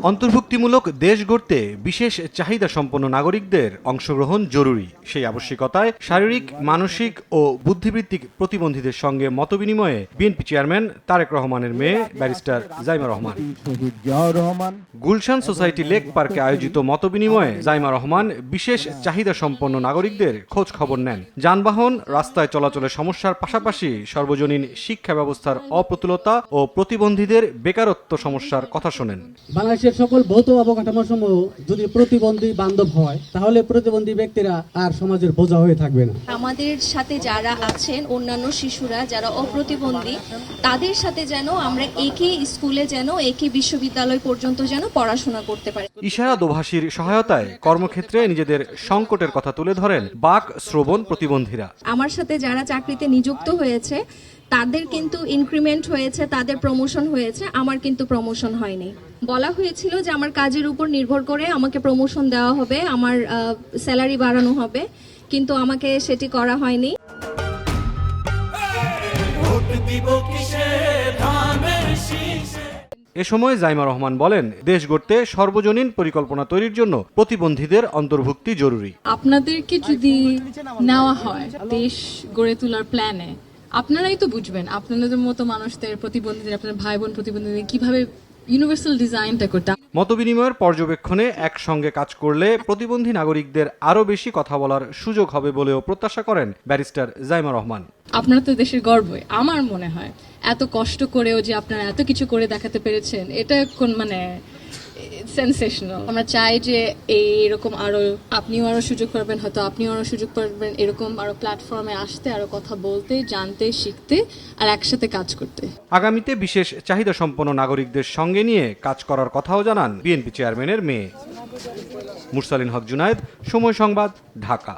অন্তর্ভুক্তিমূলক দেশ গড়তে বিশেষ চাহিদা সম্পন্ন নাগরিকদের অংশগ্রহণ জরুরি। সেই আবশ্যিকতায় শারীরিক, মানসিক ও বুদ্ধিবৃত্তিক প্রতিবন্ধীদের সঙ্গে মতবিনিময়ে বিএনপি চেয়ারম্যান তারেক রহমানের মেয়ে barrister Zaima Rahman. Gulshan society lake পার্কে আয়োজিত মতবিনিময়ে জাইমা রহমান বিশেষ চাহিদা সম্পন্ন নাগরিকদের খোঁজ খবর নেন। যানবাহন, রাস্তায় চলাচলের সমস্যার পাশাপাশি সর্বজনীন শিক্ষা ব্যবস্থার অপ্রতুলতা ও প্রতিবন্ধীদের বেকারত্ব সমস্যার কথা শোনেন। বাংলাদেশের সকল ভৌত অবকাঠামো সমূহ যদি প্রতিবন্ধী বান্ধব হয় তাহলে প্রতিবন্ধী ব্যক্তিরা আর সমাজের বোঝা হয়ে থাকবে না। আমাদের সাথে যারা আছেন অন্যান্য শিশুরা যারা অপ্রতিবন্ধী, তাদের সাথে যেন আমরা একই স্কুলে যেন একই বিশ্ববিদ্যালয় পর্যন্ত যেন পড়াশোনা করতে পারি। ইশারা দোভাষীর সহায়তায় কর্মক্ষেত্রে নিজেদের সংকটের কথা তুলে ধরেন বাক শ্রবণ প্রতিবন্ধীরা। আমার সাথে যারা চাকরিতে নিযুক্ত হয়েছে তাদের কিন্তু ইনক্রিমেন্ট হয়েছে, তাদের প্রমোশন হয়েছে, আমার কিন্তু প্রমোশন হয়নি। বলা হয়েছিল যে আমার কাজের উপর নির্ভর করে আমাকে প্রমোশন দেওয়া হবে, আমার স্যালারি বাড়ানো হবে, কিন্তু আমাকে সেটি করা হয়নি। এ সময় জাইমা রহমান বলেন, দেশ গড়তে সর্বজনীন পরিকল্পনা তৈরির জন্য প্রতিবন্ধীদের অন্তর্ভুক্তি জরুরি। আপনাদেরকে যদি নেওয়া হয় দেশ গড়ে তোলার প্ল্যানে, আপনারাই তো বুঝবেন আপনাদের মতো মানুষদের, প্রতিবন্ধীদের, আপনার ভাই বোন প্রতিবন্ধীদের কিভাবে ইউনিভার্সাল ডিজাইনটা করতে। মতবিনিময়ের পর্যবেক্ষণে একসঙ্গে কাজ করলে প্রতিবন্ধী নাগরিকদের আরও বেশি কথা বলার সুযোগ হবে বলেও প্রত্যাশা করেন ব্যারিস্টার জাইমা রহমান। আপনারা তো দেশের গর্ব। আমার মনে হয় এত কষ্ট করেও যে আপনারা এত কিছু করে দেখাতে পেরেছেন, এটা কোন সেন্সেশনাল। আমরা চাই যে এরকম আরো আপনিও আরো সুযোগ পাবেন, হয়তো আপনিও আরো সুযোগ পাবেন এরকম আরো প্ল্যাটফর্মে আসতে, আরো কথা বলতে, জানতে, শিখতে আর একসাথে কাজ করতে। আগামীতে বিশেষ চাহিদা সম্পন্ন নাগরিকদের সঙ্গে নিয়ে কাজ করার কথাও জানান বিএনপি চেয়ারম্যানের মেয়ে। মুরসালিন হক জুনায়েদ, সময় সংবাদ, ঢাকা।